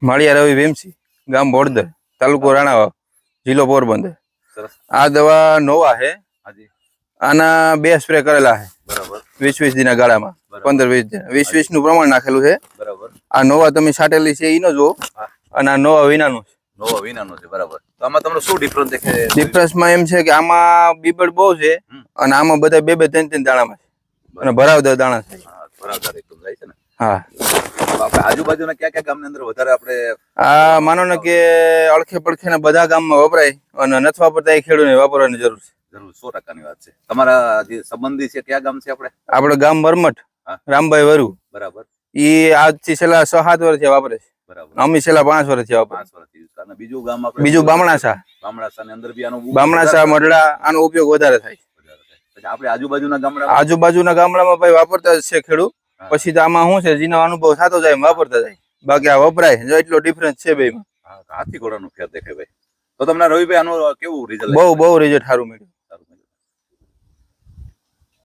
માળિયા રવિ વેમસી, ગામ બોરદર, તાલુકો રાણાવાવ, જિલ્લો પોરબંદર. સરસ. આ દવા નોવા છે. હાજી. આના 2 સ્પ્રે કરેલા છે. બરાબર. 20-20 દિના ગાળામાં, 15-20 દિન, 20-20 નું પ્રમાણ નાખેલું છે. બરાબર. આ નોવા તમે છાટેલી છે ઈનો જો, અને આ નોવા વિનાનું છે. નોવા વિનાનું છે. બરાબર. તો આમાં તમને શું ડિફરન્સ દેખાય? ડિફરન્સમાં એમ છે કે આમાં બીબડ બહુ છે અને આમાં બધા 2-2, 3-3 દાણામાં છે અને ભરાવદાર દાણા છે. ભરાવદાર એકદમ જાય છે ને. હા. આપણે આજુબાજુના કયા ગામની અંદર વધારે આપણે આ માનો ને કે અળખે પડખે ના બધા ગામમાં વપરાય અને નથી વાપરતા એ ખેડૂતને વાપરવાની જરૂર છે. જરૂર 100%ની વાત છે. તમારા જે સંબંધી છે કયા ગામ છે આપણે ગામ બરમઠ, રામભાઈ વરુ. બરાબર. ઈ આજથી છેલ્લા 6-7 વર્ષથી વાપરે છે. બરાબર. અમે છેલ્લા 5 વર્ષથી વાપરે. 5 વર્ષથી. અને બીજું ગામ આપણે બીજું બામણાસા. બામણાસાની અંદર બી આનો બામણાસા મઢડા આનો ઉપયોગ વધારે થાય. આપણે આજુબાજુના ગામડામાં ભાઈ વાપરતા જ છે ખેડૂત. પછી તો આમાં શું છે જેનો અનુભવ થતો જાય વાપરતા જાય. બાકી આ વપરાય જો એટલો ડિફરન્સ છે બેમાં. હાથી ઘોડાનો ફેર દેખાય ભાઈ. તો તમને રવિભાઈ આનું કેવું રિઝલ્ટ? બહુ રિઝલ્ટ સારું મળ્યું.